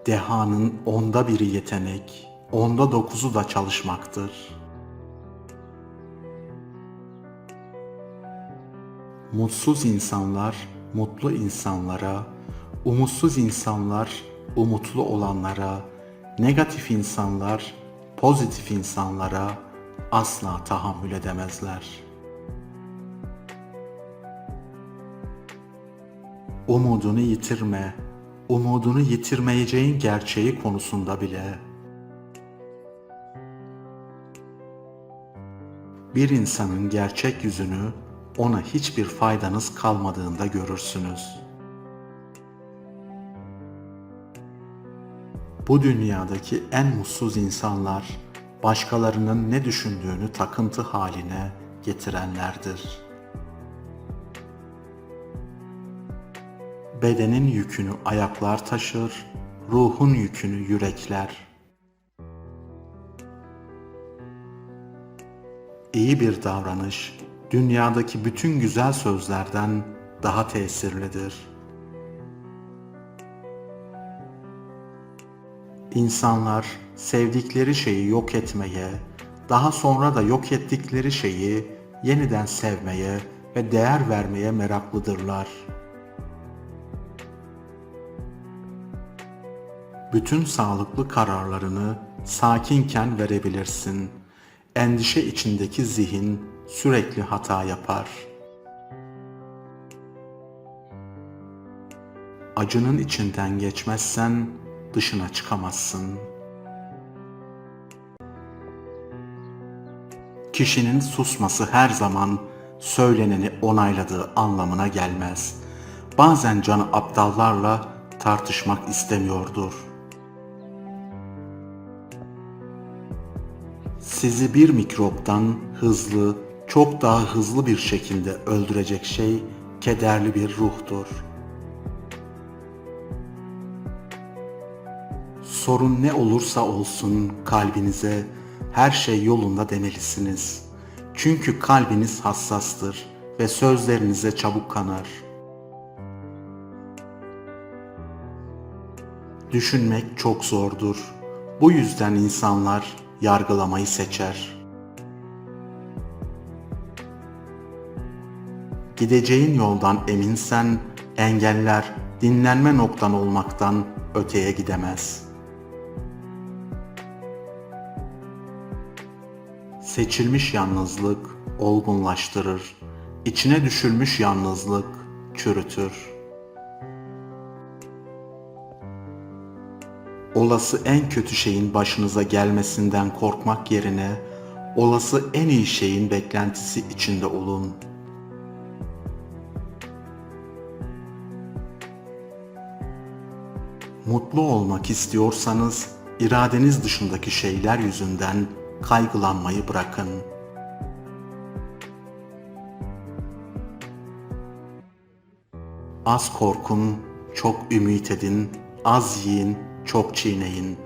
Dehanın 1/10 yetenek, 9'u da çalışmaktır. Mutsuz insanlar mutlu insanlara, umutsuz insanlar umutlu olanlara, negatif insanlar pozitif insanlara asla tahammül edemezler. Umudunu yitirme, umudunu yitirmeyeceğin gerçeği konusunda bile. Bir insanın gerçek yüzünü ona hiçbir faydanız kalmadığında görürsünüz. Bu dünyadaki en mutsuz insanlar, başkalarının ne düşündüğünü takıntı haline getirenlerdir. Bedenin yükünü ayaklar taşır, ruhun yükünü yürekler. İyi bir davranış, dünyadaki bütün güzel sözlerden daha tesirlidir. İnsanlar sevdikleri şeyi yok etmeye, daha sonra da yok ettikleri şeyi yeniden sevmeye ve değer vermeye meraklıdırlar. Bütün sağlıklı kararlarını sakinken verebilirsin. Endişe içindeki zihin sürekli hata yapar. Acının içinden geçmezsen dışına çıkamazsın. Kişinin susması her zaman söyleneni onayladığı anlamına gelmez. Bazen canı aptallarla tartışmak istemiyordur. Sizi bir mikroptan hızlı, çok daha hızlı bir şekilde öldürecek şey kederli bir ruhtur. Sorun ne olursa olsun kalbinize her şey yolunda demelisiniz. Çünkü kalbiniz hassastır ve sözlerinize çabuk kanar. Düşünmek çok zordur. Bu yüzden insanlar yargılamayı seçer. Gideceğin yoldan eminsen engeller dinlenme noktan olmaktan öteye gidemez. Seçilmiş yalnızlık olgunlaştırır, içine düşülmüş yalnızlık çürütür. Olası en kötü şeyin başınıza gelmesinden korkmak yerine, olası en iyi şeyin beklentisi içinde olun. Mutlu olmak istiyorsanız, iradeniz dışındaki şeyler yüzünden kaygılanmayı bırakın. Az korkun, çok ümit edin, az yiyin, çok çiğneyin,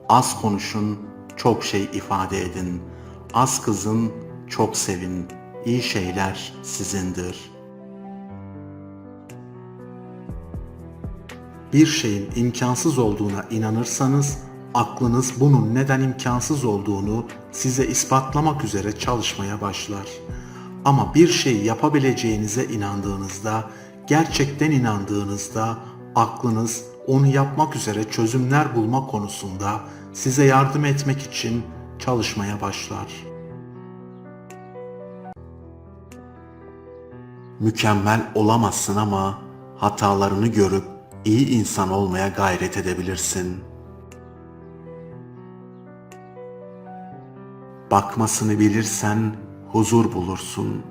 az konuşun, çok şey ifade edin, az kızın, çok sevin, iyi şeyler sizindir. Bir şeyin imkansız olduğuna inanırsanız, aklınız bunun neden imkansız olduğunu size ispatlamak üzere çalışmaya başlar. Ama bir şeyi yapabileceğinize inandığınızda, gerçekten inandığınızda aklınız onu yapmak üzere çözümler bulma konusunda size yardım etmek için çalışmaya başlar. Mükemmel olamazsın ama hatalarını görüp iyi insan olmaya gayret edebilirsin. Bakmasını bilirsen huzur bulursun.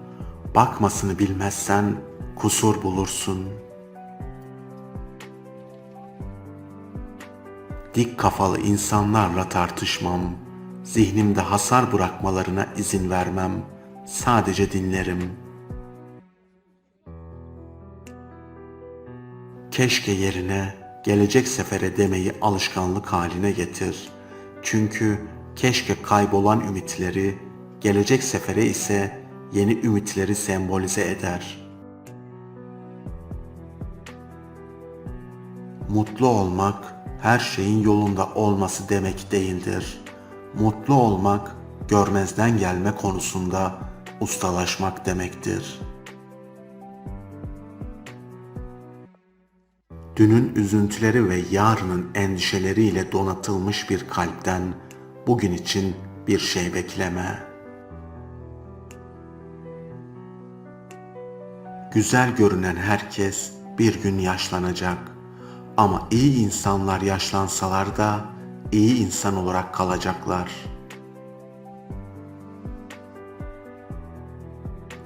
Bakmasını bilmezsen kusur bulursun. Dik kafalı insanlarla tartışmam. Zihnimde hasar bırakmalarına izin vermem. Sadece dinlerim. Keşke yerine gelecek sefere demeyi alışkanlık haline getir. Çünkü keşke kaybolan ümitleri, gelecek sefere ise yeni ümitleri sembolize eder. Mutlu olmak her şeyin yolunda olması demek değildir. Mutlu olmak, görmezden gelme konusunda ustalaşmak demektir. Dünün üzüntüleri ve yarının endişeleriyle donatılmış bir kalpten bugün için bir şey bekleme. Güzel görünen herkes bir gün yaşlanacak. Ama iyi insanlar yaşlansalar da iyi insan olarak kalacaklar.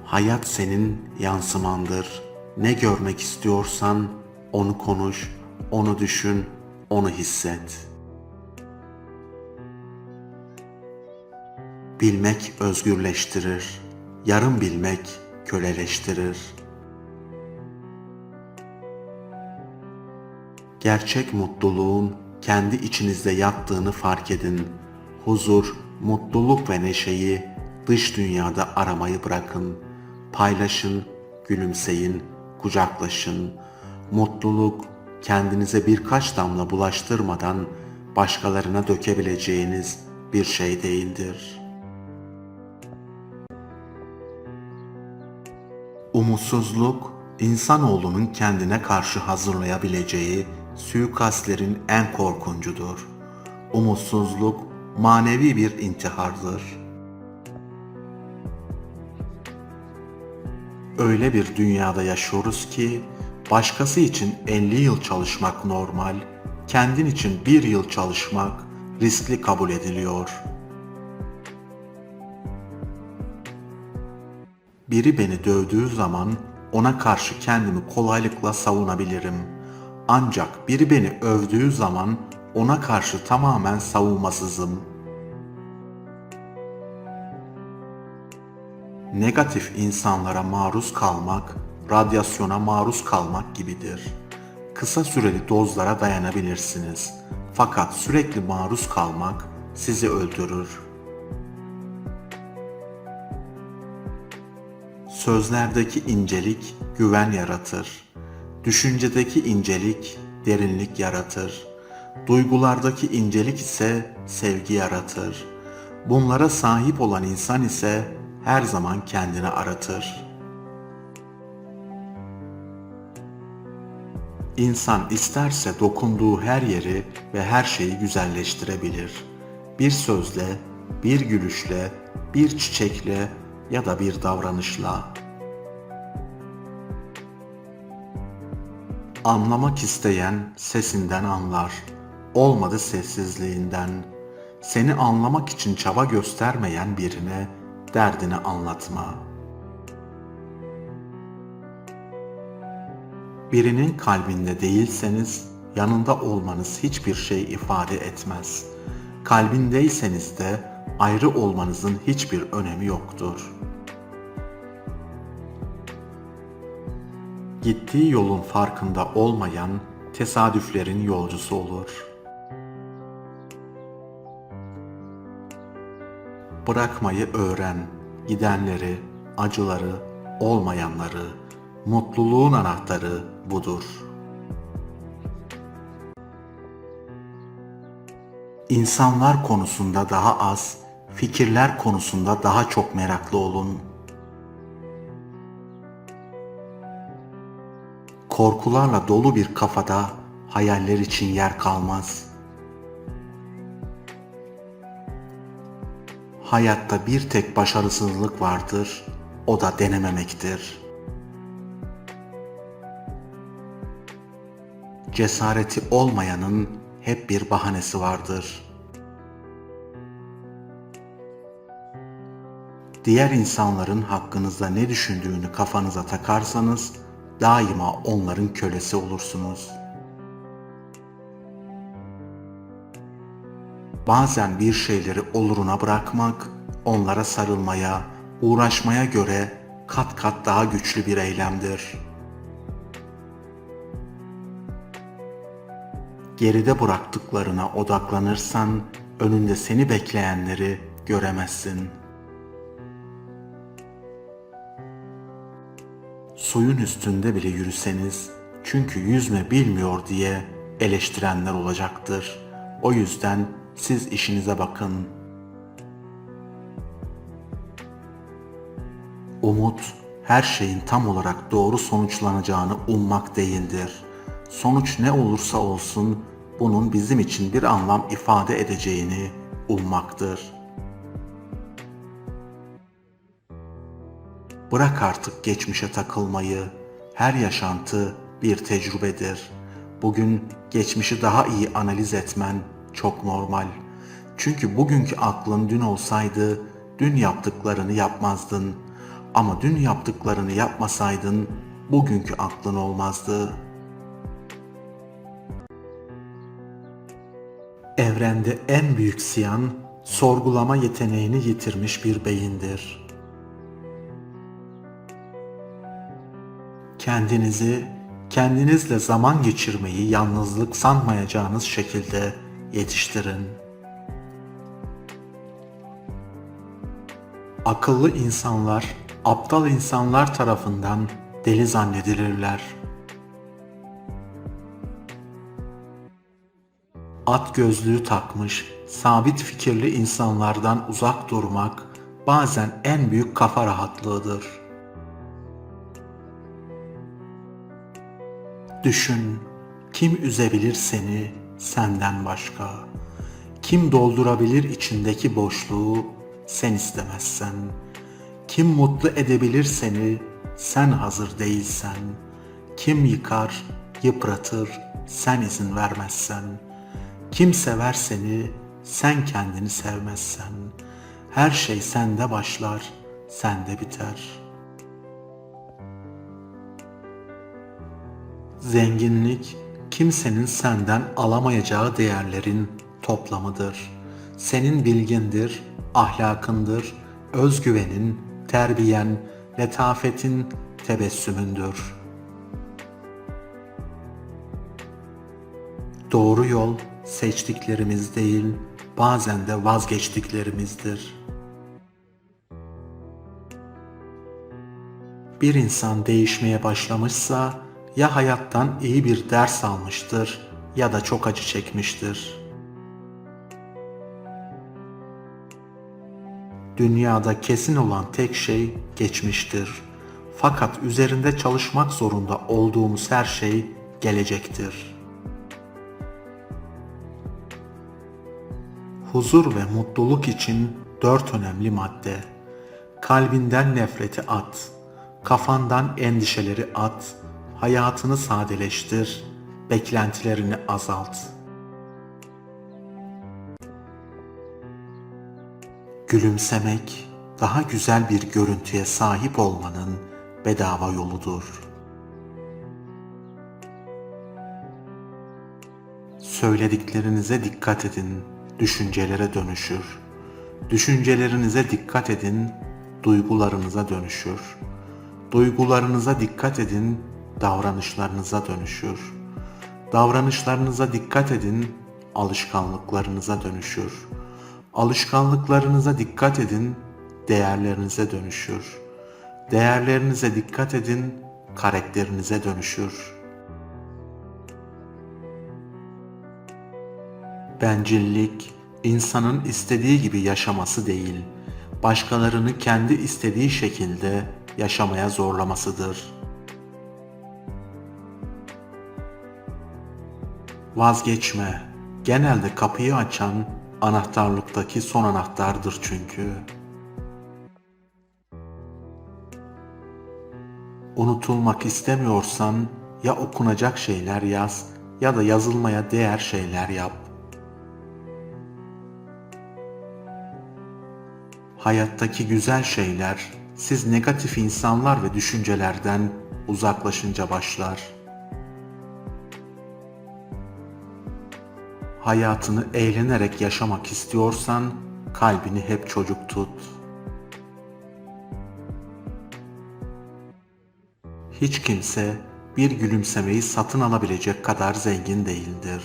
Hayat senin yansımandır. Ne görmek istiyorsan onu konuş, onu düşün, onu hisset. Bilmek özgürleştirir. Yarım bilmek köleleştirir. Gerçek mutluluğun kendi içinizde yattığını fark edin. Huzur, mutluluk ve neşeyi dış dünyada aramayı bırakın. Paylaşın, gülümseyin, kucaklaşın. Mutluluk kendinize birkaç damla bulaştırmadan başkalarına dökebileceğiniz bir şey değildir. Umutsuzluk, insanoğlunun kendine karşı hazırlayabileceği suikastlerin en korkuncudur. Umutsuzluk manevi bir intihardır. Öyle bir dünyada yaşıyoruz ki başkası için 50 yıl çalışmak normal, kendin için 1 yıl çalışmak riskli kabul ediliyor. Biri beni dövdüğü zaman ona karşı kendimi kolaylıkla savunabilirim. Ancak biri beni övdüğü zaman ona karşı tamamen savunmasızım. Negatif insanlara maruz kalmak, radyasyona maruz kalmak gibidir. Kısa süreli dozlara dayanabilirsiniz. Fakat sürekli maruz kalmak sizi öldürür. Sözlerdeki incelik güven yaratır. Düşüncedeki incelik derinlik yaratır. Duygulardaki incelik ise sevgi yaratır. Bunlara sahip olan insan ise her zaman kendini aratır. İnsan isterse dokunduğu her yeri ve her şeyi güzelleştirebilir. Bir sözle, bir gülüşle, bir çiçekle ya da bir davranışla. Anlamak isteyen sesinden anlar, olmadı sessizliğinden. Seni anlamak için çaba göstermeyen birine derdini anlatma. Birinin kalbinde değilseniz yanında olmanız hiçbir şey ifade etmez. Kalbindeyseniz de ayrı olmanızın hiçbir önemi yoktur. Gittiği yolun farkında olmayan tesadüflerin yolcusu olur. Bırakmayı öğren, gidenleri, acıları, olmayanları, mutluluğun anahtarı budur. İnsanlar konusunda daha az, fikirler konusunda daha çok meraklı olun. Korkularla dolu bir kafada hayaller için yer kalmaz. Hayatta bir tek başarısızlık vardır, o da denememektir. Cesareti olmayanın hep bir bahanesi vardır. Diğer insanların hakkınızda ne düşündüğünü kafanıza takarsanız daima onların kölesi olursunuz. Bazen bir şeyleri oluruna bırakmak, onlara sarılmaya, uğraşmaya göre kat kat daha güçlü bir eylemdir. Geride bıraktıklarına odaklanırsan önünde seni bekleyenleri göremezsin. Suyun üstünde bile yürüseniz, çünkü yüzme bilmiyor diye eleştirenler olacaktır. O yüzden siz işinize bakın. Umut, her şeyin tam olarak doğru sonuçlanacağını ummak değildir. Sonuç ne olursa olsun, bunun bizim için bir anlam ifade edeceğini ummaktır. Bırak artık geçmişe takılmayı. Her yaşantı bir tecrübedir. Bugün geçmişi daha iyi analiz etmen çok normal. Çünkü bugünkü aklın dün olsaydı, dün yaptıklarını yapmazdın. Ama dün yaptıklarını yapmasaydın, bugünkü aklın olmazdı. Evrende en büyük ziyan, sorgulama yeteneğini yitirmiş bir beyindir. Kendinizle zaman geçirmeyi yalnızlık sanmayacağınız şekilde yetiştirin. Akıllı insanlar, aptal insanlar tarafından deli zannedilirler. At gözlüğü takmış, sabit fikirli insanlardan uzak durmak bazen en büyük kafa rahatlığıdır. Düşün, kim üzebilir seni senden başka? Kim doldurabilir içindeki boşluğu sen istemezsen? Kim mutlu edebilir seni sen hazır değilsen? Kim yıkar, yıpratır sen izin vermezsen? Kim sever seni sen kendini sevmezsen? Her şey sende başlar, sende biter.'' Zenginlik, kimsenin senden alamayacağı değerlerin toplamıdır. Senin bilgindir, ahlakındır, özgüvenin, terbiyen, letafetin, tebessümündür. Doğru yol seçtiklerimiz değil, bazen de vazgeçtiklerimizdir. Bir insan değişmeye başlamışsa, ya hayattan iyi bir ders almıştır ya da çok acı çekmiştir. Dünyada kesin olan tek şey geçmiştir. Fakat üzerinde çalışmak zorunda olduğumuz her şey gelecektir. Huzur ve mutluluk için 4 önemli madde. Kalbinden nefreti at, kafandan endişeleri at, hayatını sadeleştir, beklentilerini azalt. Gülümsemek, daha güzel bir görüntüye sahip olmanın bedava yoludur. Söylediklerinize dikkat edin, düşüncelere dönüşür. Düşüncelerinize dikkat edin, duygularınıza dönüşür. Duygularınıza dikkat edin, davranışlarınıza dönüşür. Davranışlarınıza dikkat edin, alışkanlıklarınıza dönüşür. Alışkanlıklarınıza dikkat edin, değerlerinize dönüşür. Değerlerinize dikkat edin, karakterinize dönüşür. Bencillik, insanın istediği gibi yaşaması değil, başkalarını kendi istediği şekilde yaşamaya zorlamasıdır. Vazgeçme, genelde kapıyı açan anahtarlıktaki son anahtardır çünkü. Unutulmak istemiyorsan ya okunacak şeyler yaz ya da yazılmaya değer şeyler yap. Hayattaki güzel şeyler siz negatif insanlar ve düşüncelerden uzaklaşınca başlar. Hayatını eğlenerek yaşamak istiyorsan kalbini hep çocuk tut. Hiç kimse bir gülümsemeyi satın alabilecek kadar zengin değildir.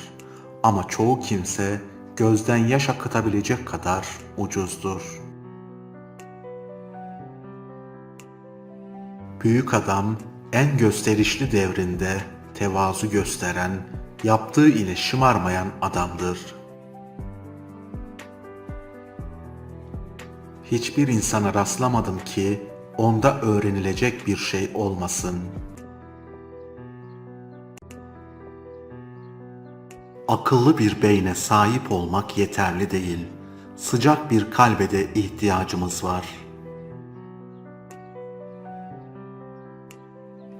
Ama çoğu kimse gözden yaş akıtabilecek kadar ucuzdur. Büyük adam en gösterişli devrinde tevazu gösteren, yaptığı ile şımarmayan adamdır. Hiçbir insana rastlamadım ki onda öğrenilecek bir şey olmasın. Akıllı bir beyne sahip olmak yeterli değil. Sıcak bir kalbe de ihtiyacımız var.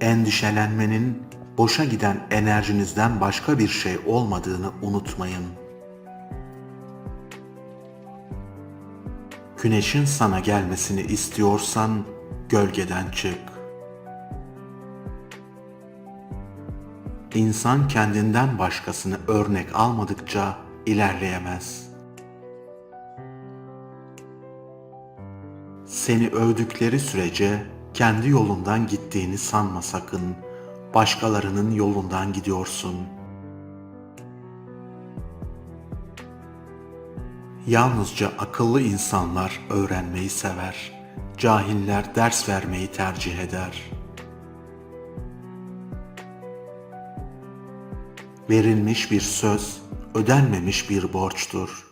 Endişelenmenin boşa giden enerjinizden başka bir şey olmadığını unutmayın. Güneşin sana gelmesini istiyorsan gölgeden çık. İnsan kendinden başkasını örnek almadıkça ilerleyemez. Seni övdükleri sürece kendi yolundan gittiğini sanma sakın. Başkalarının yolundan gidiyorsun. Yalnızca akıllı insanlar öğrenmeyi sever. Cahiller ders vermeyi tercih eder. Verilmiş bir söz, ödenmemiş bir borçtur.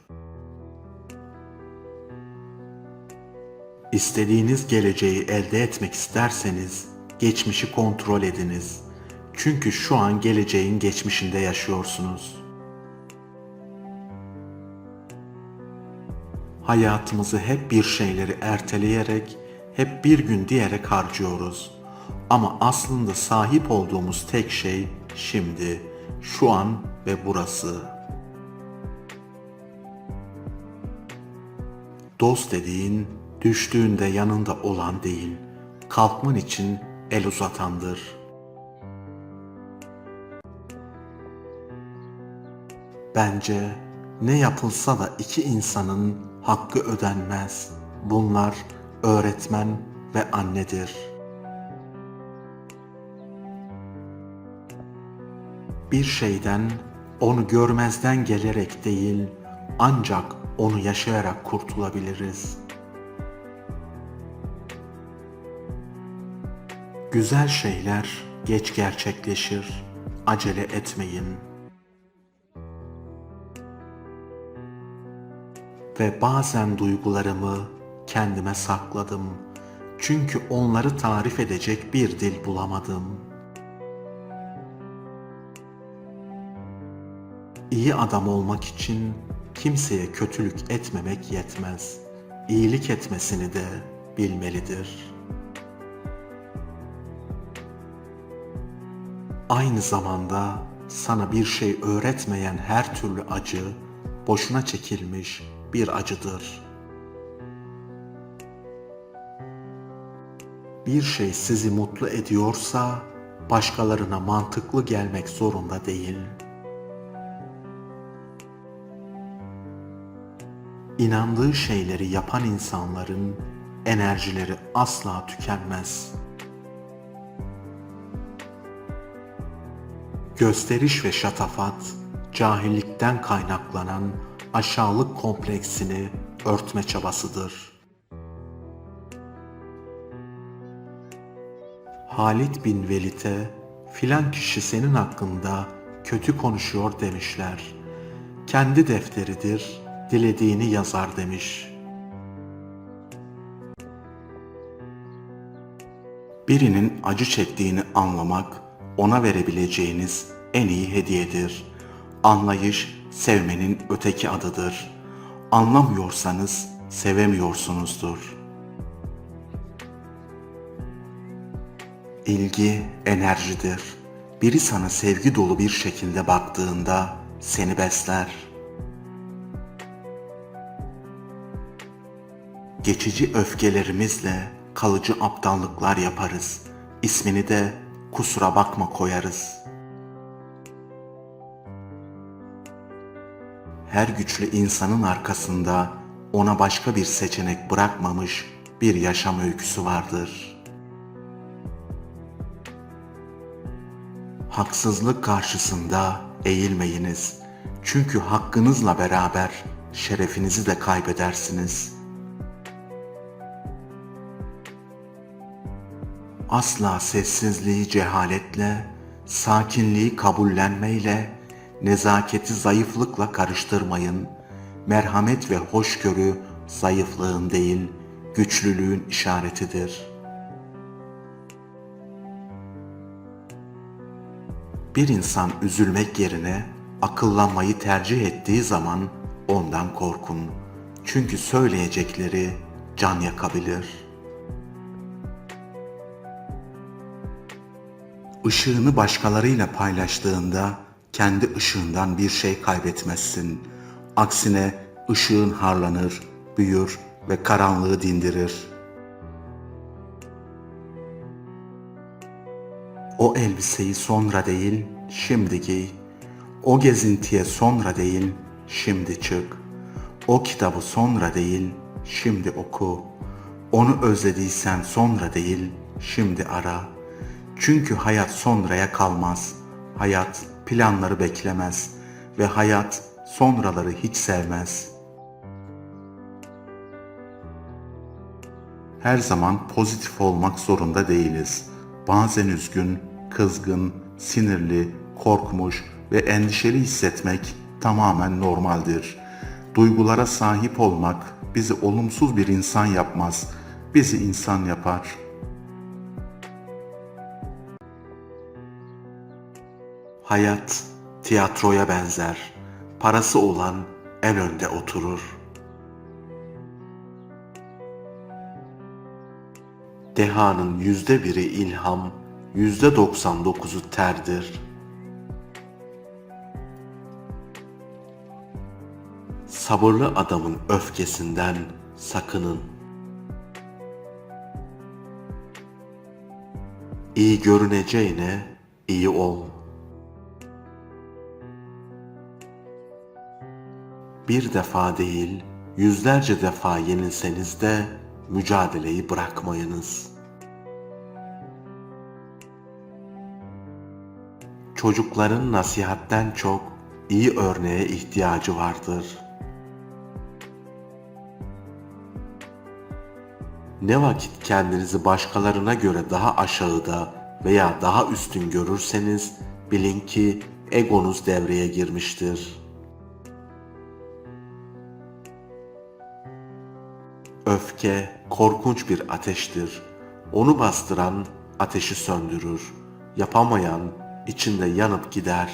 İstediğiniz geleceği elde etmek isterseniz, geçmişi kontrol ediniz. Çünkü şu an geleceğin geçmişinde yaşıyorsunuz. Hayatımızı hep bir şeyleri erteleyerek, hep bir gün diyerek harcıyoruz. Ama aslında sahip olduğumuz tek şey şimdi, şu an ve burası. Dost dediğin, düştüğünde yanında olan değil, kalkman için el uzatandır. Bence ne yapılsa da iki insanın hakkı ödenmez. Bunlar öğretmen ve annedir. Bir şeyden onu görmezden gelerek değil, ancak onu yaşayarak kurtulabiliriz. Güzel şeyler geç gerçekleşir. Acele etmeyin. Ve bazen duygularımı kendime sakladım. Çünkü onları tarif edecek bir dil bulamadım. İyi adam olmak için kimseye kötülük etmemek yetmez. İyilik etmesini de bilmelidir. Aynı zamanda sana bir şey öğretmeyen her türlü acı, boşuna çekilmiş bir acıdır. Bir şey sizi mutlu ediyorsa, başkalarına mantıklı gelmek zorunda değil. İnandığı şeyleri yapan insanların enerjileri asla tükenmez. Gösteriş ve şatafat, cahillikten kaynaklanan aşağılık kompleksini örtme çabasıdır. Halid bin Velid'e filan kişi senin hakkında kötü konuşuyor demişler. Kendi defteridir, dilediğini yazar demiş. Birinin acı çektiğini anlamak, ona verebileceğiniz en iyi hediyedir. Anlayış, sevmenin öteki adıdır. Anlamıyorsanız sevemiyorsunuzdur. İlgi enerjidir. Biri sana sevgi dolu bir şekilde baktığında seni besler. Geçici öfkelerimizle kalıcı aptallıklar yaparız. İsmini de kusura bakma koyarız. Her güçlü insanın arkasında ona başka bir seçenek bırakmamış bir yaşam öyküsü vardır. Haksızlık karşısında eğilmeyiniz. Çünkü hakkınızla beraber şerefinizi de kaybedersiniz. Asla sessizliği cehaletle, sakinliği kabullenmeyle, Nezaketi zayıflıkla karıştırmayın. Merhamet ve hoşgörü zayıflığın değil, güçlülüğün işaretidir. Bir insan üzülmek yerine akıllanmayı tercih ettiği zaman ondan korkun. Çünkü söyleyecekleri can yakabilir. Işığını başkalarıyla paylaştığında kendi ışığından bir şey kaybetmezsin. Aksine ışığın harlanır, büyür ve karanlığı dindirir. O elbiseyi sonra değil, şimdi giy. O gezintiye sonra değil, şimdi çık. O kitabı sonra değil, şimdi oku. Onu özlediysen sonra değil, şimdi ara. Çünkü hayat sonraya kalmaz. Hayat planları beklemez ve hayat sonraları hiç sevmez. Her zaman pozitif olmak zorunda değiliz. Bazen üzgün, kızgın, sinirli, korkmuş ve endişeli hissetmek tamamen normaldir. Duygulara sahip olmak bizi olumsuz bir insan yapmaz, bizi insan yapar. Hayat tiyatroya benzer. Parası olan en önde oturur. Dehanın %1'i ilham, %99'u terdir. Sabırlı adamın öfkesinden sakının. İyi görüneceğine iyi ol. Bir defa değil, yüzlerce defa yenilseniz de mücadeleyi bırakmayınız. Çocukların nasihatten çok iyi örneğe ihtiyacı vardır. Ne vakit kendinizi başkalarına göre daha aşağıda veya daha üstün görürseniz bilin ki egonuz devreye girmiştir. Öfke korkunç bir ateştir. Onu bastıran ateşi söndürür. Yapamayan içinde yanıp gider.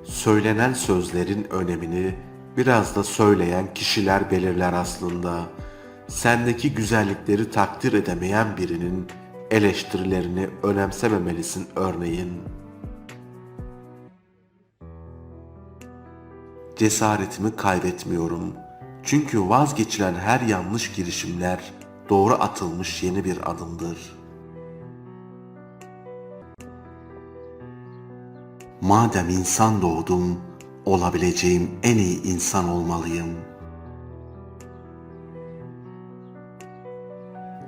Söylenen sözlerin önemini biraz da söyleyen kişiler belirler aslında. Sendeki güzellikleri takdir edemeyen birinin eleştirilerini önemsememelisin örneğin. Cesaretimi kaybetmiyorum. Çünkü vazgeçilen her yanlış girişimler doğru atılmış yeni bir adımdır. Madem insan doğdum, olabileceğim en iyi insan olmalıyım.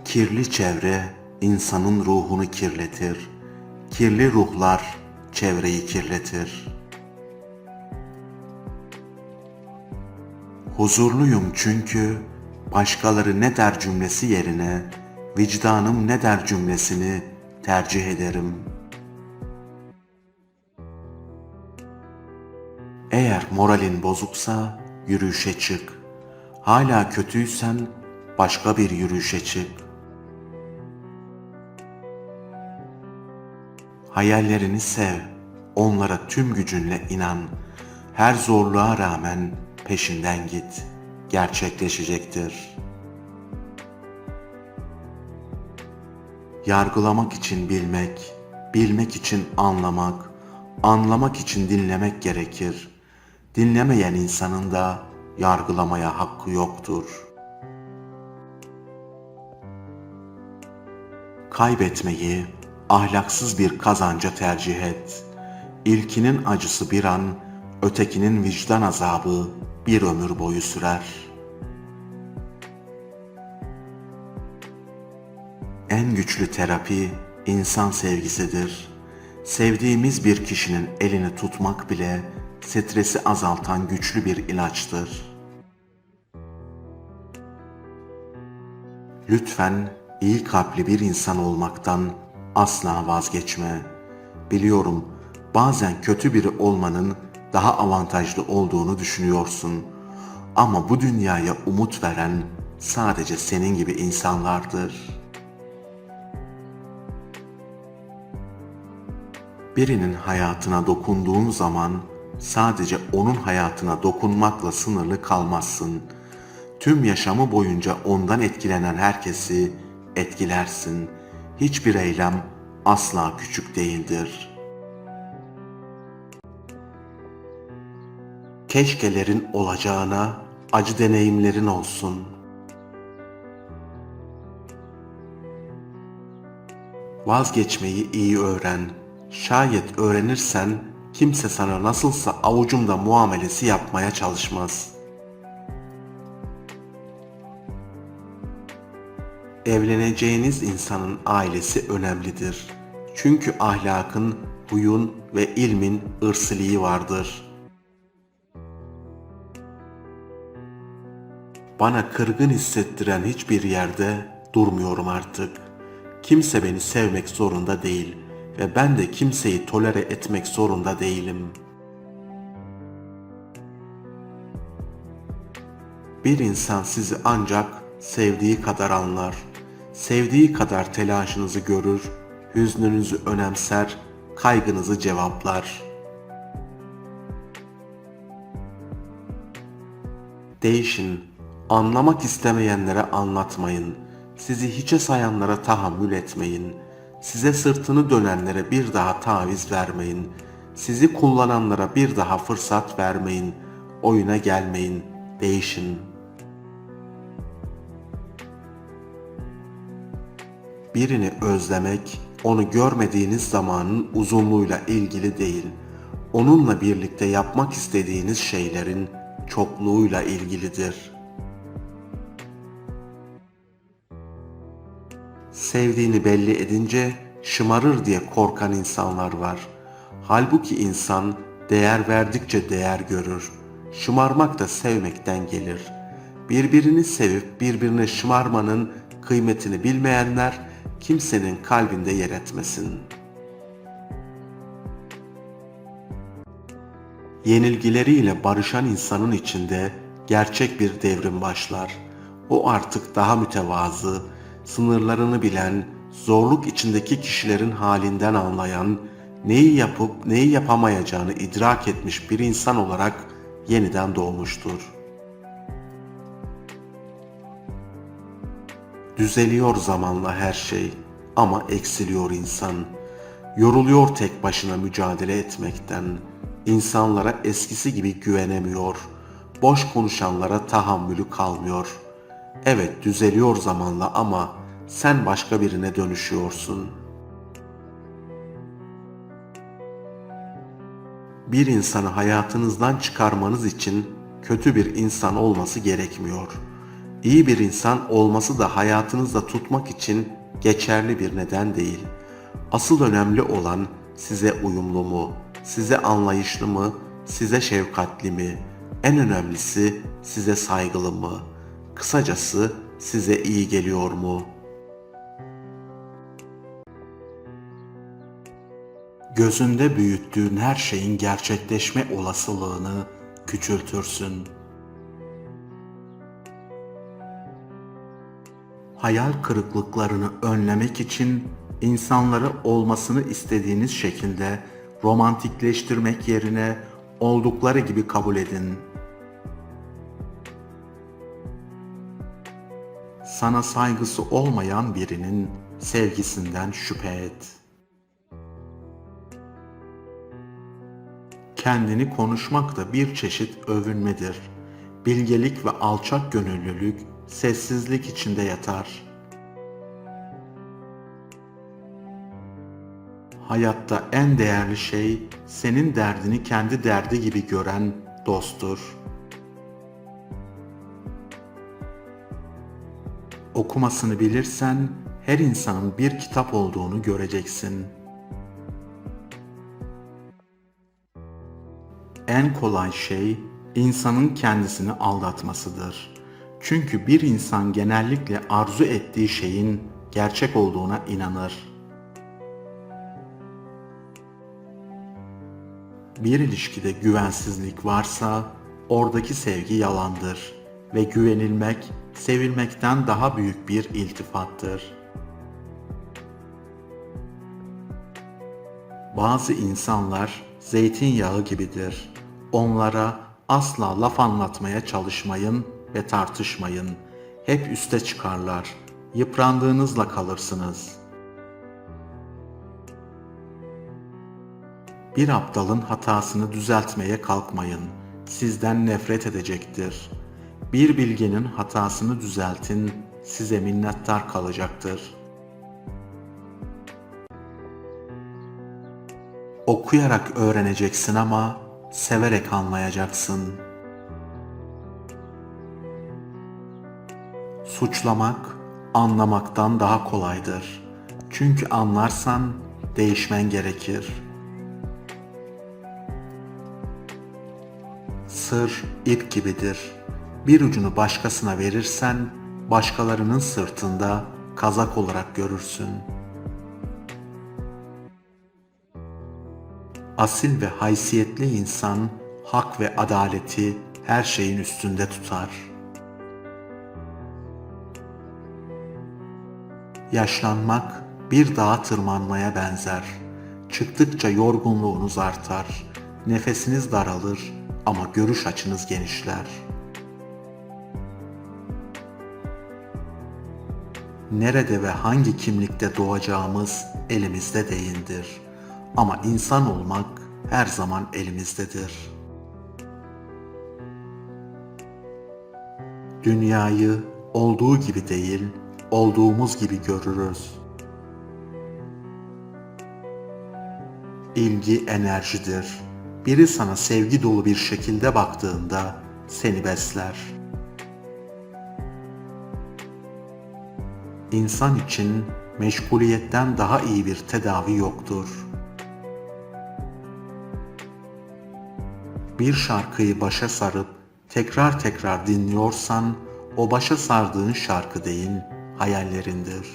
Kirli çevre insanın ruhunu kirletir. Kirli ruhlar çevreyi kirletir. Huzurluyum çünkü başkaları ne der cümlesi yerine vicdanım ne der cümlesini tercih ederim. Eğer moralin bozuksa yürüyüşe çık. Hala kötüysen başka bir yürüyüşe çık. Hayallerini sev, onlara tüm gücünle inan. Her zorluğa rağmen peşinden git, gerçekleşecektir. Yargılamak için bilmek, bilmek için anlamak, anlamak için dinlemek gerekir. Dinlemeyen insanın da yargılamaya hakkı yoktur. Kaybetmeyi ahlaksız bir kazanca tercih et. İlkinin acısı bir an, ötekinin vicdan azabı bir ömür boyu sürer. En güçlü terapi insan sevgisidir. Sevdiğimiz bir kişinin elini tutmak bile stresi azaltan güçlü bir ilaçtır. Lütfen iyi kalpli bir insan olmaktan Asla vazgeçme. Biliyorum, bazen kötü biri olmanın daha avantajlı olduğunu düşünüyorsun. Ama bu dünyaya umut veren sadece senin gibi insanlardır. Birinin hayatına dokunduğun zaman sadece onun hayatına dokunmakla sınırlı kalmazsın. Tüm yaşamı boyunca ondan etkilenen herkesi etkilersin. Hiçbir eylem asla küçük değildir. Keşkelerin olacağına acı deneyimlerin olsun. Vazgeçmeyi iyi öğren. Şayet öğrenirsen kimse sana nasılsa avucumda muamelesi yapmaya çalışmaz. Evleneceğiniz insanın ailesi önemlidir. Çünkü ahlakın, huyun ve ilmin ırsiliği vardır. Bana kırgın hissettiren hiçbir yerde durmuyorum artık. Kimse beni sevmek zorunda değil ve ben de kimseyi tolere etmek zorunda değilim. Bir insan sizi ancak sevdiği kadar anlar. Sevdiği kadar telaşınızı görür, hüznünüzü önemser, kaygınızı cevaplar. Değişin, anlamak istemeyenlere anlatmayın. Sizi hiçe sayanlara tahammül etmeyin. Size sırtını dönenlere bir daha taviz vermeyin. Sizi kullananlara bir daha fırsat vermeyin. Oyuna gelmeyin, değişin. Birini özlemek, onu görmediğiniz zamanın uzunluğuyla ilgili değil, onunla birlikte yapmak istediğiniz şeylerin çokluğuyla ilgilidir. Sevdiğini belli edince şımarır diye korkan insanlar var. Halbuki insan değer verdikçe değer görür. Şımarmak da sevmekten gelir. Birbirini sevip birbirine şımarmanın kıymetini bilmeyenler kimsenin kalbinde yer etmesin. Yenilgileriyle barışan insanın içinde gerçek bir devrim başlar. O artık daha mütevazı, sınırlarını bilen, zorluk içindeki kişilerin halinden anlayan, neyi yapıp neyi yapamayacağını idrak etmiş bir insan olarak yeniden doğmuştur. Düzeliyor zamanla her şey ama eksiliyor insan. Yoruluyor tek başına mücadele etmekten. İnsanlara eskisi gibi güvenemiyor. Boş konuşanlara tahammülü kalmıyor. Evet, düzeliyor zamanla ama sen başka birine dönüşüyorsun. Bir insanı hayatınızdan çıkarmanız için kötü bir insan olması gerekmiyor. İyi bir insan olması da hayatınızda tutmak için geçerli bir neden değil. Asıl önemli olan size uyumlu mu, size anlayışlı mı, size şefkatli mi, en önemlisi size saygılı mı? Kısacası size iyi geliyor mu? Gözünde büyüttüğün her şeyin gerçekleşme olasılığını küçültürsün. Hayal kırıklıklarını önlemek için insanları olmasını istediğiniz şekilde romantikleştirmek yerine oldukları gibi kabul edin. Sana saygısı olmayan birinin sevgisinden şüphe et. Kendini konuşmak da bir çeşit övünmedir. Bilgelik ve alçak gönüllülük sessizlik içinde yatar. Hayatta en değerli şey senin derdini kendi derdi gibi gören dosttur. Okumasını bilirsen her insanın bir kitap olduğunu göreceksin. En kolay şey insanın kendisini aldatmasıdır. Çünkü bir insan genellikle arzu ettiği şeyin gerçek olduğuna inanır. Bir ilişkide güvensizlik varsa oradaki sevgi yalandır ve güvenilmek sevilmekten daha büyük bir iltifattır. Bazı insanlar zeytinyağı gibidir. Onlara asla laf anlatmaya çalışmayın ve tartışmayın. Hep üste çıkarlar. Yıprandığınızla kalırsınız. Bir aptalın hatasını düzeltmeye kalkmayın. Sizden nefret edecektir. Bir bilgenin hatasını düzeltin, size minnettar kalacaktır. Okuyarak öğreneceksin ama severek anlayacaksın. Suçlamak, anlamaktan daha kolaydır. Çünkü anlarsan değişmen gerekir. Sır ip gibidir. Bir ucunu başkasına verirsen, başkalarının sırtında kazak olarak görürsün. Asil ve haysiyetli insan, hak ve adaleti her şeyin üstünde tutar. Yaşlanmak bir dağa tırmanmaya benzer. Çıktıkça yorgunluğunuz artar, nefesiniz daralır ama görüş açınız genişler. Nerede ve hangi kimlikte doğacağımız elimizde değildir. Ama insan olmak her zaman elimizdedir. Dünyayı olduğu gibi değil, olduğumuz gibi görürüz. İlgi enerjidir. Biri sana sevgi dolu bir şekilde baktığında seni besler. İnsan için meşguliyetten daha iyi bir tedavi yoktur. Bir şarkıyı başa sarıp tekrar tekrar dinliyorsan, o başa sardığın şarkı değil, hayallerindir.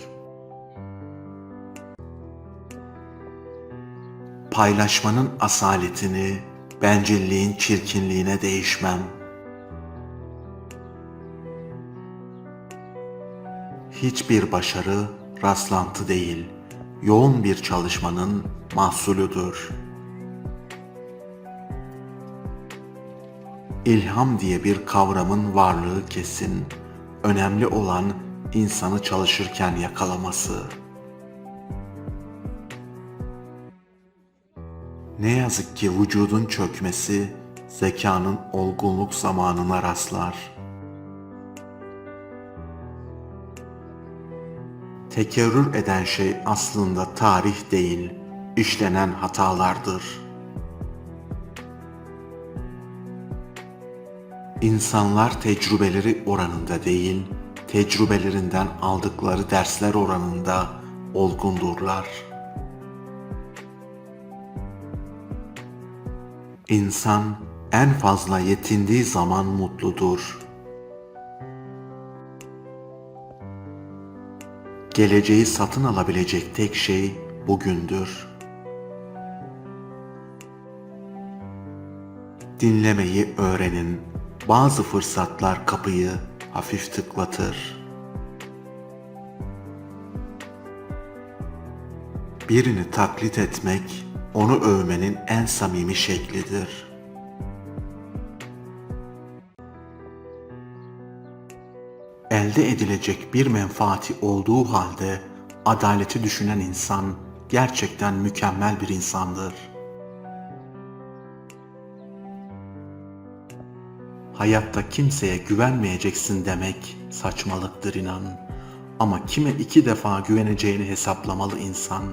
Paylaşmanın asaletini, bencilliğin çirkinliğine değişmem. Hiçbir başarı rastlantı değil, yoğun bir çalışmanın mahsulüdür. İlham diye bir kavramın varlığı kesin. Önemli olan insanı çalışırken yakalaması. Ne yazık ki vücudun çökmesi zekanın olgunluk zamanına rastlar. Tekerrür eden şey aslında tarih değil, işlenen hatalardır. İnsanlar tecrübeleri oranında değil, tecrübelerinden aldıkları dersler oranında olgundurlar. İnsan en fazla yetindiği zaman mutludur. Geleceği satın alabilecek tek şey bugündür. Dinlemeyi öğrenin. Bazı fırsatlar kapıyı hafif tıklatır. Birini taklit etmek, onu övmenin en samimi şeklidir. Elde edilecek bir menfaati olduğu halde adaleti düşünen insan gerçekten mükemmel bir insandır. Hayatta kimseye güvenmeyeceksin demek saçmalıktır inan. Ama kime 2 defa güveneceğini hesaplamalı insan.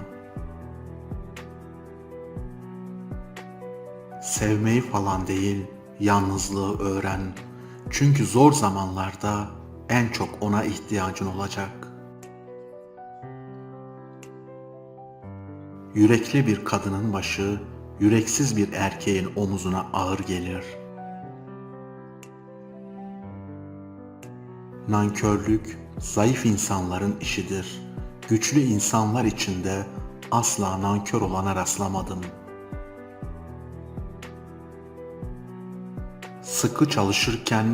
Sevmeyi falan değil, yalnızlığı öğren. Çünkü zor zamanlarda en çok ona ihtiyacın olacak. Yürekli bir kadının başı, yüreksiz bir erkeğin omuzuna ağır gelir. Nankörlük, zayıf insanların işidir. Güçlü insanlar içinde asla nankör olana rastlamadım. Sıkı çalışırken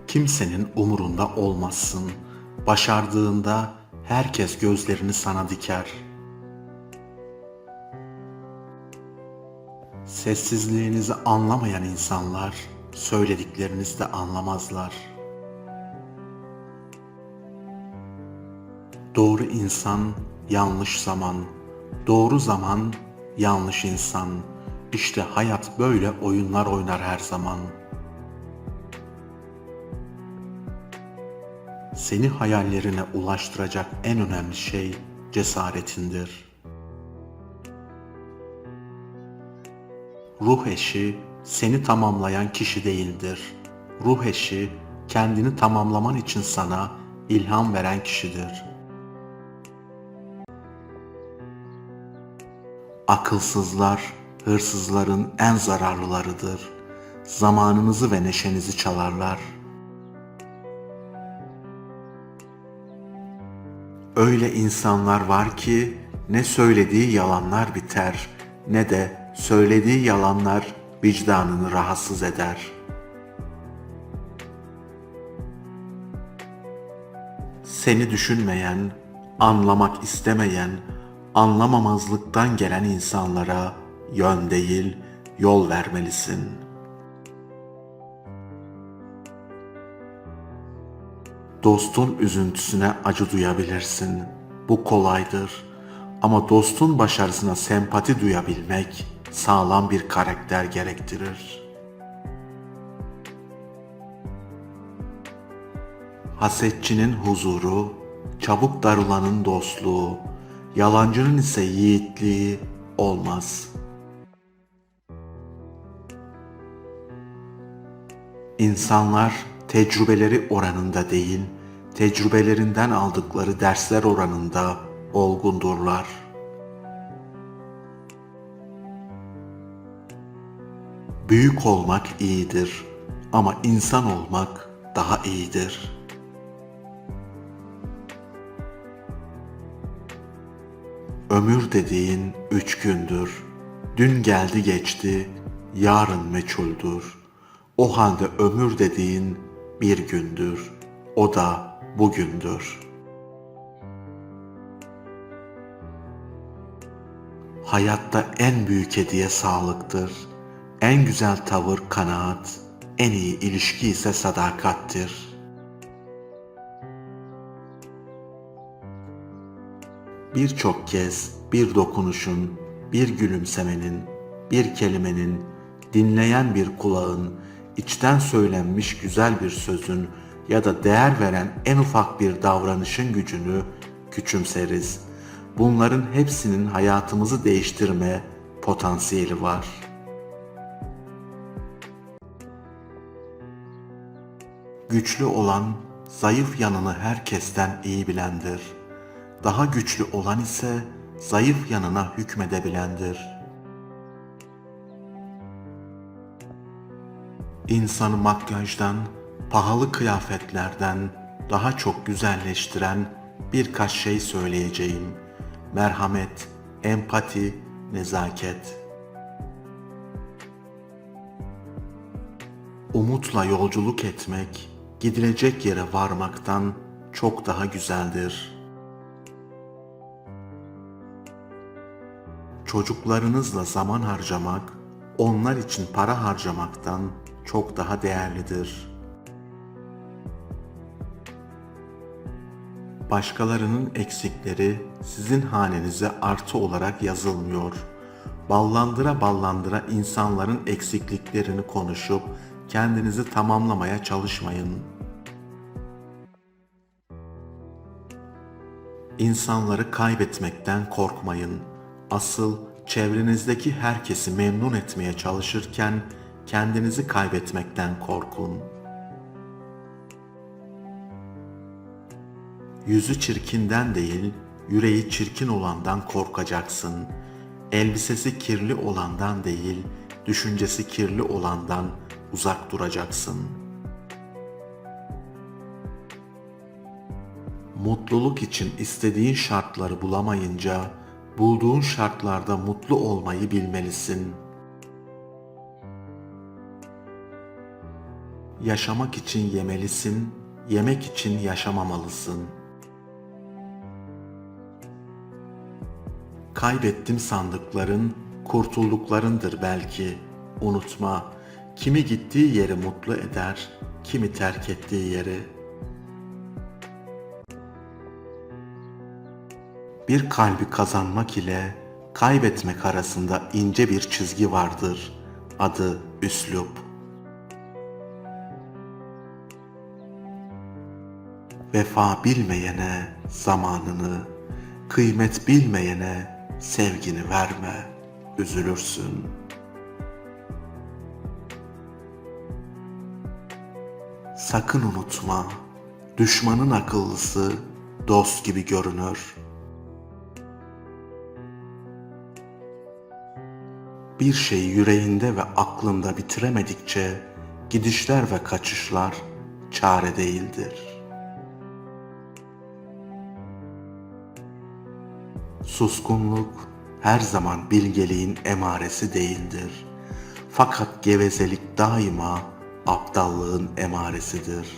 kimsenin umurunda olmazsın. Başardığında herkes gözlerini sana diker. Sessizliğinizi anlamayan insanlar söylediklerinizi de anlamazlar. Doğru insan, yanlış zaman. Doğru zaman, yanlış insan. İşte hayat böyle oyunlar oynar her zaman. Seni hayallerine ulaştıracak en önemli şey cesaretindir. Ruh eşi seni tamamlayan kişi değildir. Ruh eşi kendini tamamlaman için sana ilham veren kişidir. Akılsızlar, hırsızların en zararlılarıdır. Zamanınızı ve neşenizi çalarlar. Öyle insanlar var ki ne söylediği yalanlar biter, ne de söylediği yalanlar vicdanını rahatsız eder. Seni düşünmeyen, anlamak istemeyen, anlamamazlıktan gelen insanlara yön değil, yol vermelisin. Dostun üzüntüsüne acı duyabilirsin. Bu kolaydır. Ama dostun başarısına sempati duyabilmek sağlam bir karakter gerektirir. Hasetçinin huzuru, çabuk darılanın dostluğu, yalancının ise yiğitliği olmaz. İnsanlar tecrübeleri oranında değil, tecrübelerinden aldıkları dersler oranında olgundurlar. Büyük olmak iyidir ama insan olmak daha iyidir. Ömür dediğin 3 gündür. Dün geldi geçti, yarın meçhuldür. O halde ömür dediğin bir gündür. O da bugündür. Hayatta en büyük hediye sağlıktır. En güzel tavır kanaat, en iyi ilişki ise sadakattir. Birçok kez bir dokunuşun, bir gülümsemenin, bir kelimenin, dinleyen bir kulağın, içten söylenmiş güzel bir sözün ya da değer veren en ufak bir davranışın gücünü küçümseriz. Bunların hepsinin hayatımızı değiştirme potansiyeli var. Güçlü olan, zayıf yanını herkesten iyi bilendir. Daha güçlü olan ise zayıf yanına hükmedebilendir. İnsanı makyajdan, pahalı kıyafetlerden daha çok güzelleştiren birkaç şey söyleyeceğim. Merhamet, empati, nezaket. Umutla yolculuk etmek, gidilecek yere varmaktan çok daha güzeldir. Çocuklarınızla zaman harcamak, onlar için para harcamaktan çok daha değerlidir. Başkalarının eksikleri sizin hanenize artı olarak yazılmıyor. Ballandıra ballandıra insanların eksikliklerini konuşup kendinizi tamamlamaya çalışmayın. İnsanları kaybetmekten korkmayın. Asıl çevrenizdeki herkesi memnun etmeye çalışırken kendinizi kaybetmekten korkun. Yüzü çirkinden değil, yüreği çirkin olandan korkacaksın. Elbisesi kirli olandan değil, düşüncesi kirli olandan uzak duracaksın. Mutluluk için istediğin şartları bulamayınca, bulduğun şartlarda mutlu olmayı bilmelisin. Yaşamak için yemelisin, yemek için yaşamamalısın. Kaybettim sandıkların, kurtulduklarındır belki. Unutma, kimi gittiği yeri mutlu eder, kimi terk ettiği yeri. Bir kalbi kazanmak ile kaybetmek arasında ince bir çizgi vardır. Adı üslup. Vefa bilmeyene zamanını, kıymet bilmeyene sevgini verme, üzülürsün. Sakın unutma, düşmanın akıllısı dost gibi görünür. Bir şeyi yüreğinde ve aklında bitiremedikçe gidişler ve kaçışlar çare değildir. Suskunluk her zaman bilgeliğin emaresi değildir. Fakat gevezelik daima aptallığın emaresidir.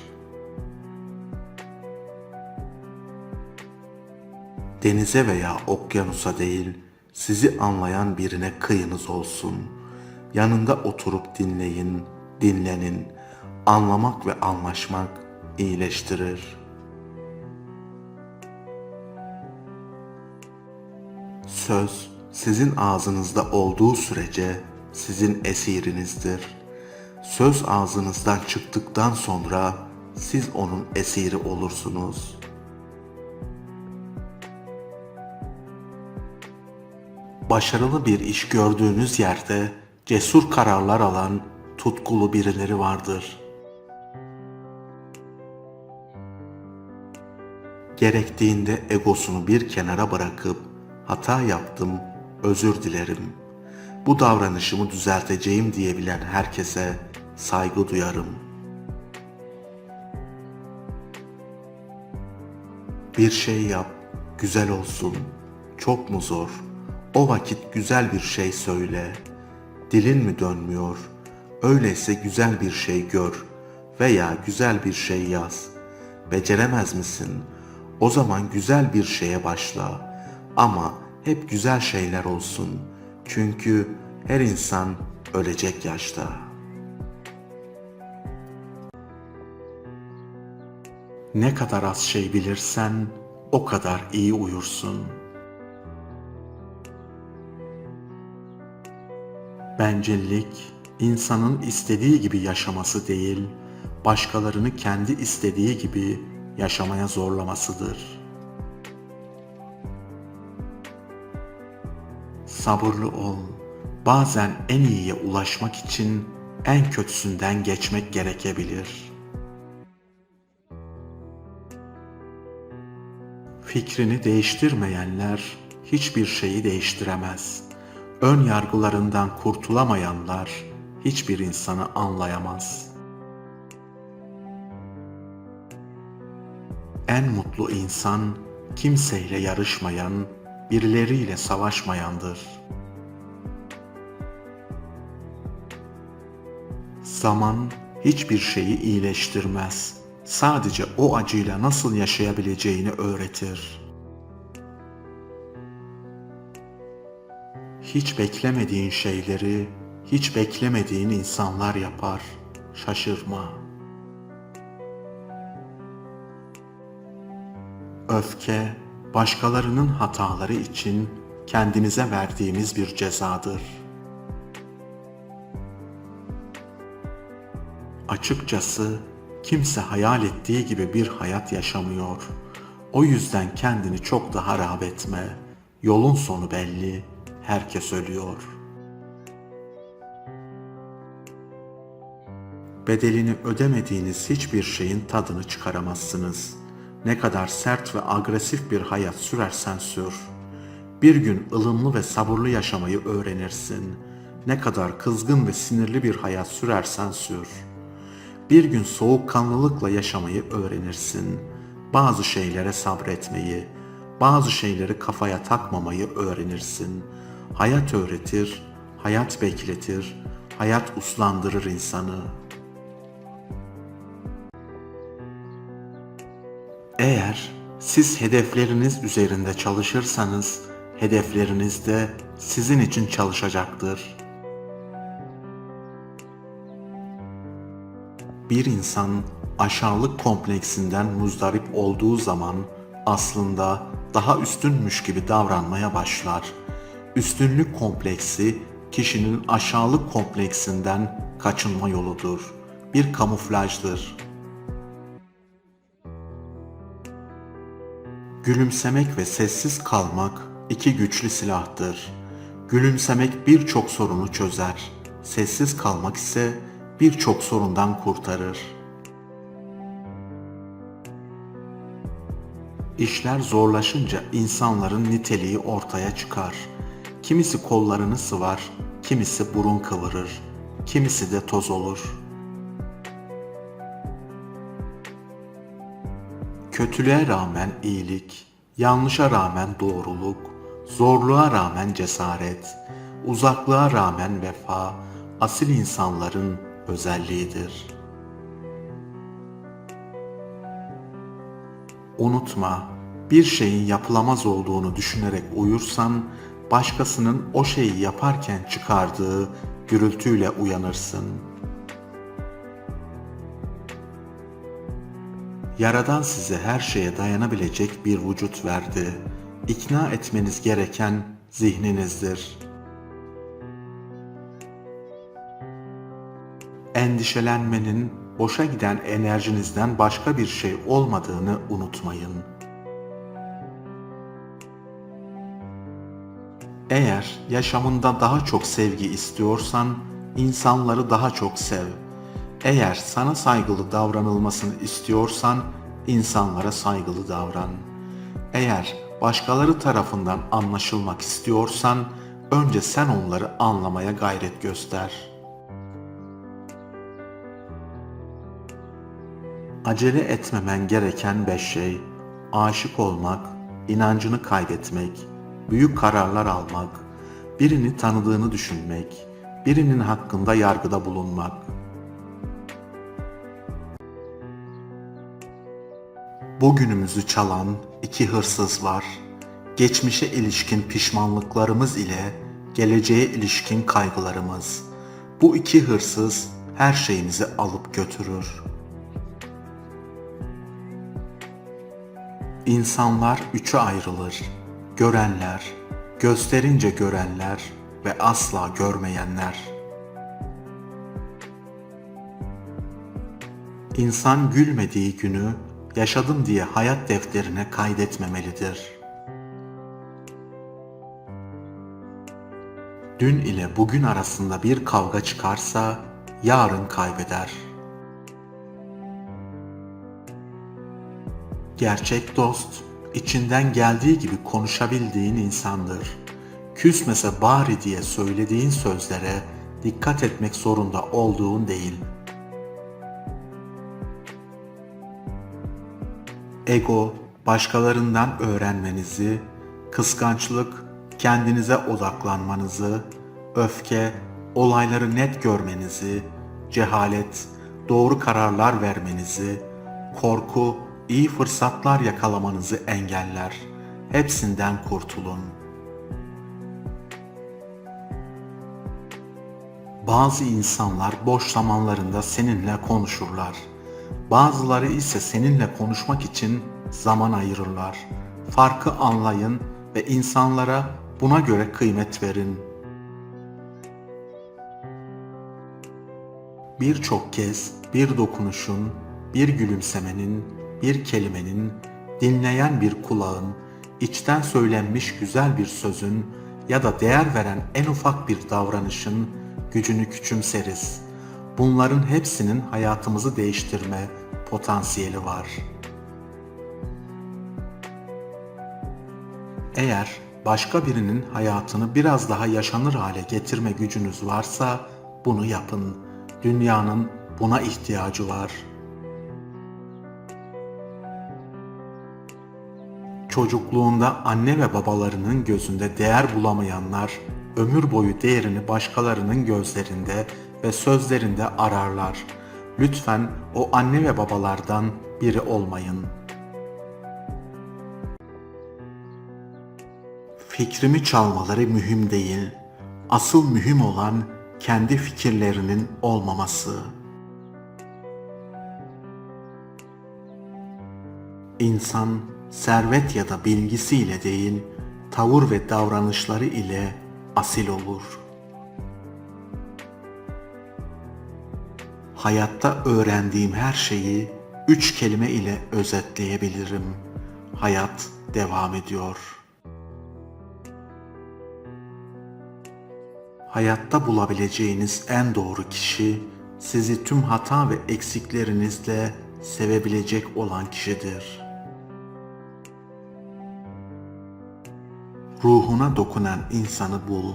Denize veya okyanusa değil, sizi anlayan birine kıyınız olsun. Yanında oturup dinleyin, dinlenin. Anlamak ve anlaşmak iyileştirir. Söz sizin ağzınızda olduğu sürece sizin esirinizdir. Söz ağzınızdan çıktıktan sonra siz onun esiri olursunuz. Başarılı bir iş gördüğünüz yerde cesur kararlar alan tutkulu birileri vardır. Gerektiğinde egosunu bir kenara bırakıp hata yaptım, özür dilerim. Bu davranışımı düzelteceğim diyebilen herkese saygı duyarım. Bir şey yap, güzel olsun. Çok mu zor? O vakit güzel bir şey söyle. Dilin mi dönmüyor? Öyleyse güzel bir şey gör veya güzel bir şey yaz. Beceremez misin? O zaman güzel bir şeye başla. Ama hep güzel şeyler olsun. Çünkü her insan ölecek yaşta. Ne kadar az şey bilirsen o kadar iyi uyursun. Bencillik, insanın istediği gibi yaşaması değil, başkalarını kendi istediği gibi yaşamaya zorlamasıdır. Sabırlı ol. Bazen en iyiye ulaşmak için en kötüsünden geçmek gerekebilir. Fikrini değiştirmeyenler hiçbir şeyi değiştiremez. Ön yargılarından kurtulamayanlar hiçbir insanı anlayamaz. En mutlu insan kimseyle yarışmayan, birileriyle savaşmayandır. Zaman hiçbir şeyi iyileştirmez. Sadece o acıyla nasıl yaşayabileceğini öğretir. Hiç beklemediğin şeyleri, hiç beklemediğin insanlar yapar. Şaşırma. Öfke, başkalarının hataları için kendinize verdiğimiz bir cezadır. Açıkçası kimse hayal ettiği gibi bir hayat yaşamıyor. O yüzden kendini çok da harap etme. Yolun sonu belli, herkes ölüyor. Bedelini ödemediğiniz hiçbir şeyin tadını çıkaramazsınız. Ne kadar sert ve agresif bir hayat sürersen sür. Bir gün ılımlı ve sabırlı yaşamayı öğrenirsin. Ne kadar kızgın ve sinirli bir hayat sürersen sür. Bir gün soğukkanlılıkla yaşamayı öğrenirsin. Bazı şeylere sabretmeyi, bazı şeyleri kafaya takmamayı öğrenirsin. Hayat öğretir, hayat bekletir, hayat uslandırır insanı. Eğer siz hedefleriniz üzerinde çalışırsanız, hedefleriniz de sizin için çalışacaktır. Bir insan aşağılık kompleksinden muzdarip olduğu zaman aslında daha üstünmüş gibi davranmaya başlar. Üstünlük kompleksi kişinin aşağılık kompleksinden kaçınma yoludur. Bir kamuflajdır. Gülümsemek ve sessiz kalmak iki güçlü silahtır. Gülümsemek birçok sorunu çözer. Sessiz kalmak ise birçok sorundan kurtarır. İşler zorlaşınca insanların niteliği ortaya çıkar. Kimisi kollarını sıvar, kimisi burun kıvırır, kimisi de toz olur. Kötülüğe rağmen iyilik, yanlışa rağmen doğruluk, zorluğa rağmen cesaret, uzaklığa rağmen vefa, asil insanların özelliğidir. Unutma, bir şeyin yapılamaz olduğunu düşünerek uyursan, başkasının o şeyi yaparken çıkardığı gürültüyle uyanırsın. Yaradan size her şeye dayanabilecek bir vücut verdi. İkna etmeniz gereken zihninizdir. Endişelenmenin boşa giden enerjinizden başka bir şey olmadığını unutmayın. Eğer yaşamında daha çok sevgi istiyorsan, insanları daha çok sev. Eğer sana saygılı davranılmasını istiyorsan, insanlara saygılı davran. Eğer başkaları tarafından anlaşılmak istiyorsan, önce sen onları anlamaya gayret göster. Acele etmemen gereken 5 şey: aşık olmak, inancını kaybetmek, büyük kararlar almak, birini tanıdığını düşünmek, birinin hakkında yargıda bulunmak. Bugünümüzü çalan iki hırsız var. Geçmişe ilişkin pişmanlıklarımız ile geleceğe ilişkin kaygılarımız. Bu iki hırsız her şeyimizi alıp götürür. İnsanlar üçe ayrılır: görenler, gösterince görenler ve asla görmeyenler. İnsan gülmediği günü yaşadım diye hayat defterine kaydetmemelidir. Dün ile bugün arasında bir kavga çıkarsa yarın kaybeder. Gerçek dost, içinden geldiği gibi konuşabildiğin insandır. Küsmese bari diye söylediğin sözlere dikkat etmek zorunda olduğun değil. Ego, başkalarından öğrenmenizi, kıskançlık, kendinize odaklanmanızı, öfke, olayları net görmenizi, cehalet, doğru kararlar vermenizi, korku, iyi fırsatlar yakalamanızı engeller. Hepsinden kurtulun. Bazı insanlar boş zamanlarında seninle konuşurlar. Bazıları ise seninle konuşmak için zaman ayırırlar. Farkı anlayın ve insanlara buna göre kıymet verin. Birçok kez bir dokunuşun, bir gülümsemenin, bir kelimenin, dinleyen bir kulağın, içten söylenmiş güzel bir sözün ya da değer veren en ufak bir davranışın gücünü küçümseriz. Bunların hepsinin hayatımızı değiştirme potansiyeli var. Eğer başka birinin hayatını biraz daha yaşanır hale getirme gücünüz varsa bunu yapın. Dünyanın buna ihtiyacı var. Çocukluğunda anne ve babalarının gözünde değer bulamayanlar, ömür boyu değerini başkalarının gözlerinde ve sözlerinde ararlar. Lütfen o anne ve babalardan biri olmayın. Fikrimi çalmaları mühim değil. Asıl mühim olan kendi fikirlerinin olmaması. İnsan servet ya da bilgisiyle değil, tavır ve davranışları ile asil olur. Hayatta öğrendiğim her şeyi 3 kelime ile özetleyebilirim. Hayat devam ediyor. Hayatta bulabileceğiniz en doğru kişi, sizi tüm hata ve eksiklerinizle sevebilecek olan kişidir. Ruhuna dokunan insanı bul,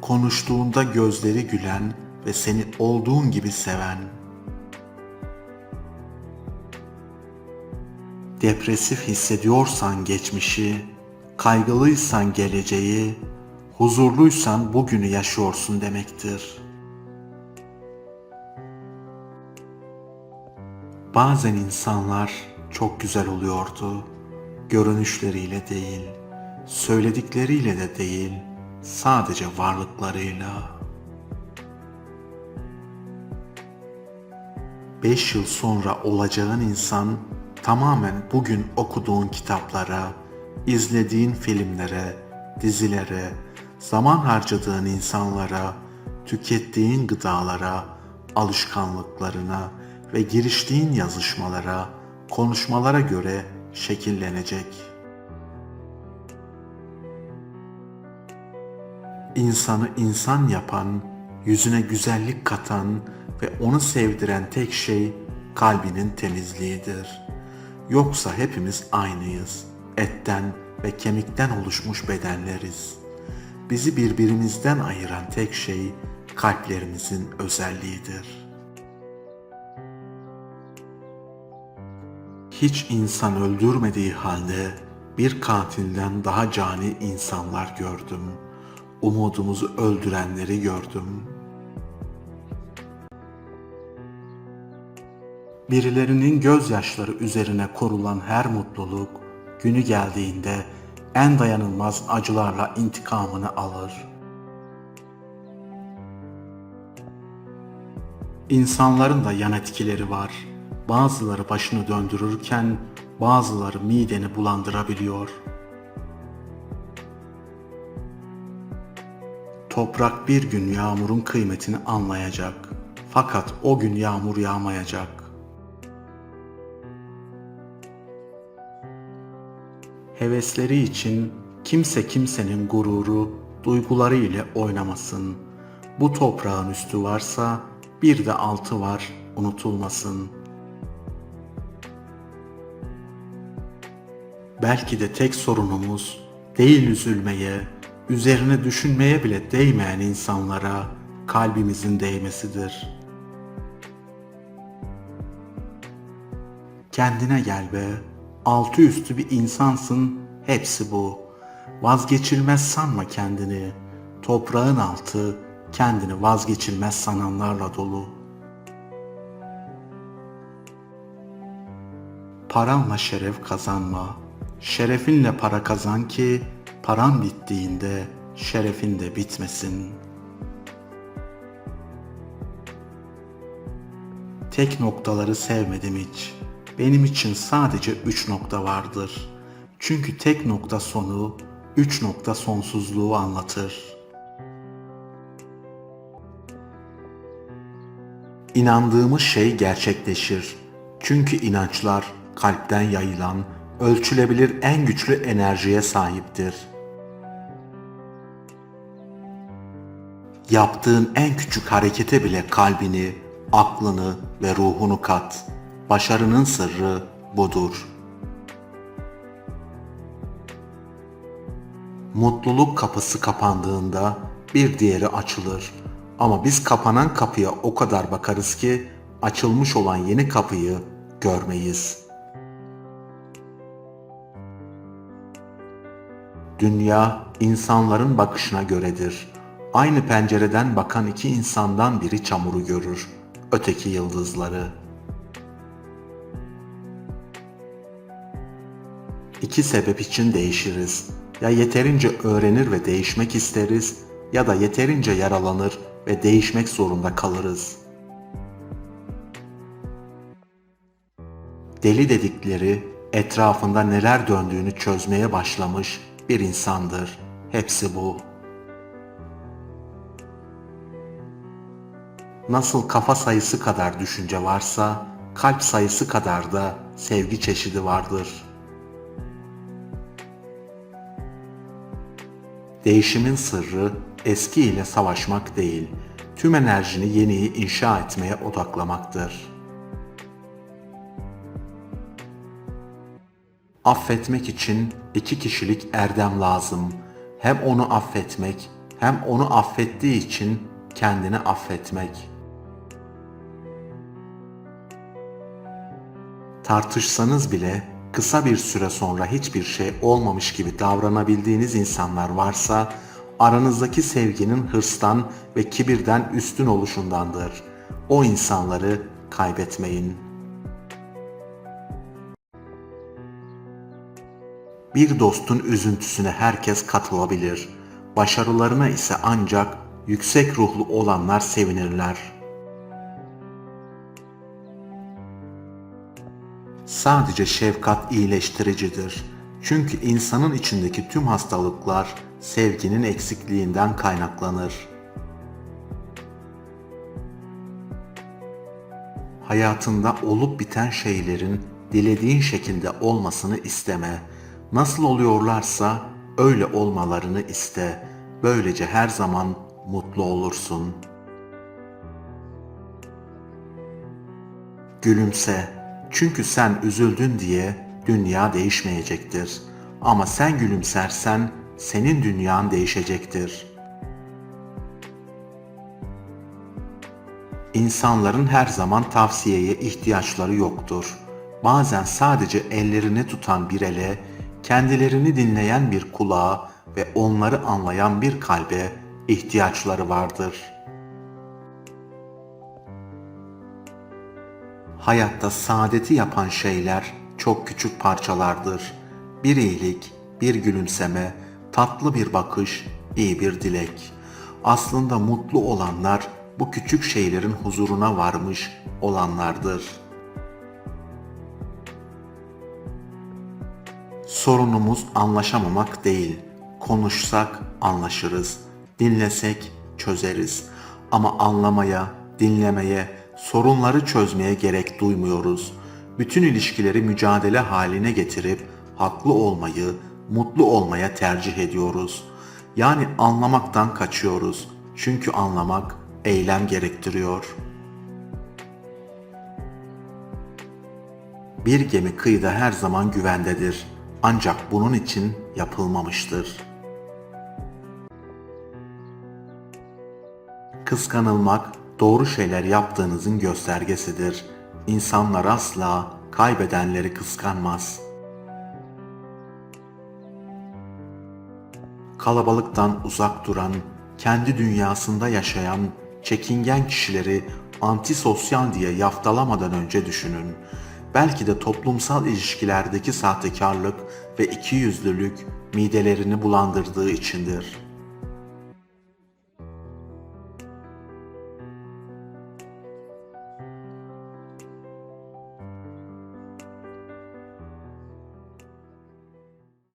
konuştuğunda gözleri gülen ve seni olduğun gibi seven. Depresif hissediyorsan geçmişi, kaygılıysan geleceği, huzurluysan bugünü yaşıyorsun demektir. Bazen insanlar çok güzel oluyordu, görünüşleriyle değil, söyledikleriyle de değil, sadece varlıklarıyla. 5 yıl sonra olacağın insan tamamen bugün okuduğun kitaplara, izlediğin filmlere, dizilere, zaman harcadığın insanlara, tükettiğin gıdalara, alışkanlıklarına ve giriştiğin yazışmalara, konuşmalara göre şekillenecek. İnsanı insan yapan, yüzüne güzellik katan ve onu sevdiren tek şey kalbinin temizliğidir. Yoksa hepimiz aynıyız. Etten ve kemikten oluşmuş bedenleriz. Bizi birbirimizden ayıran tek şey kalplerimizin özelliğidir. Hiç insan öldürmediği halde bir katilden daha cani insanlar gördüm. Umudumuzu öldürenleri gördüm. Birilerinin gözyaşları üzerine kurulan her mutluluk, günü geldiğinde en dayanılmaz acılarla intikamını alır. İnsanların da yan etkileri var. Bazıları başını döndürürken bazıları mideni bulandırabiliyor. Toprak bir gün yağmurun kıymetini anlayacak. Fakat o gün yağmur yağmayacak. Hevesleri için kimse kimsenin gururu, duyguları ile oynamasın. Bu toprağın üstü varsa bir de altı var, unutulmasın. Belki de tek sorunumuz değil üzülmeye, üzerine düşünmeye bile değmeyen insanlara kalbimizin değmesidir. Kendine gel be, altı üstü bir insansın, hepsi bu. Vazgeçilmez sanma kendini, toprağın altı kendini vazgeçilmez sananlarla dolu. Paranla şeref kazanma, şerefinle para kazan ki paran bittiğinde şerefin de bitmesin. Tek noktaları sevmedim hiç. Benim için sadece 3 nokta vardır. Çünkü tek nokta sonu, 3 nokta sonsuzluğu anlatır. İnandığımız şey gerçekleşir. Çünkü inançlar kalpten yayılan, ölçülebilir en güçlü enerjiye sahiptir. Yaptığın en küçük harekete bile kalbini, aklını ve ruhunu kat. Başarının sırrı budur. Mutluluk kapısı kapandığında bir diğeri açılır. Ama biz kapanan kapıya o kadar bakarız ki açılmış olan yeni kapıyı görmeyiz. Dünya insanların bakışına göredir. Aynı pencereden bakan iki insandan biri çamuru görür, öteki yıldızları. İki sebep için değişiriz. Ya yeterince öğrenir ve değişmek isteriz ya da yeterince yaralanır ve değişmek zorunda kalırız. Deli dedikleri etrafında neler döndüğünü çözmeye başlamış bir insandır. Hepsi bu. Nasıl kafa sayısı kadar düşünce varsa, kalp sayısı kadar da sevgi çeşidi vardır. Değişimin sırrı eski ile savaşmak değil, tüm enerjini yeniyi inşa etmeye odaklamaktır. Affetmek için iki kişilik erdem lazım. Hem onu affetmek, hem onu affettiği için kendini affetmek. Tartışsanız bile kısa bir süre sonra hiçbir şey olmamış gibi davranabildiğiniz insanlar varsa, aranızdaki sevginin hırstan ve kibirden üstün oluşundandır. O insanları kaybetmeyin. Bir dostun üzüntüsüne herkes katılabilir. Başarılarına ise ancak yüksek ruhlu olanlar sevinirler. Sadece şefkat iyileştiricidir. Çünkü insanın içindeki tüm hastalıklar sevginin eksikliğinden kaynaklanır. Hayatında olup biten şeylerin dilediğin şekilde olmasını isteme. Nasıl oluyorlarsa öyle olmalarını iste. Böylece her zaman mutlu olursun. Gülümse. Çünkü sen üzüldün diye dünya değişmeyecektir. Ama sen gülümsersen senin dünyan değişecektir. İnsanların her zaman tavsiyeye ihtiyaçları yoktur. Bazen sadece ellerini tutan bir ele, kendilerini dinleyen bir kulağa ve onları anlayan bir kalbe ihtiyaçları vardır. Hayatta saadeti yapan şeyler çok küçük parçalardır. Bir iyilik, bir gülümseme, tatlı bir bakış, iyi bir dilek. Aslında mutlu olanlar bu küçük şeylerin huzuruna varmış olanlardır. Sorunumuz anlaşamamak değil. Konuşsak anlaşırız, dinlesek çözeriz. Ama anlamaya, dinlemeye, sorunları çözmeye gerek duymuyoruz. Bütün ilişkileri mücadele haline getirip haklı olmayı, mutlu olmaya tercih ediyoruz. Yani anlamaktan kaçıyoruz. Çünkü anlamak eylem gerektiriyor. Bir gemi kıyıda her zaman güvendedir. Ancak bunun için yapılmamıştır. Kıskanılmak doğru şeyler yaptığınızın göstergesidir. İnsanlar asla kaybedenleri kıskanmaz. Kalabalıktan uzak duran, kendi dünyasında yaşayan, çekingen kişileri antisosyal diye yaftalamadan önce düşünün. Belki de toplumsal ilişkilerdeki sahtekarlık ve ikiyüzlülük midelerini bulandırdığı içindir.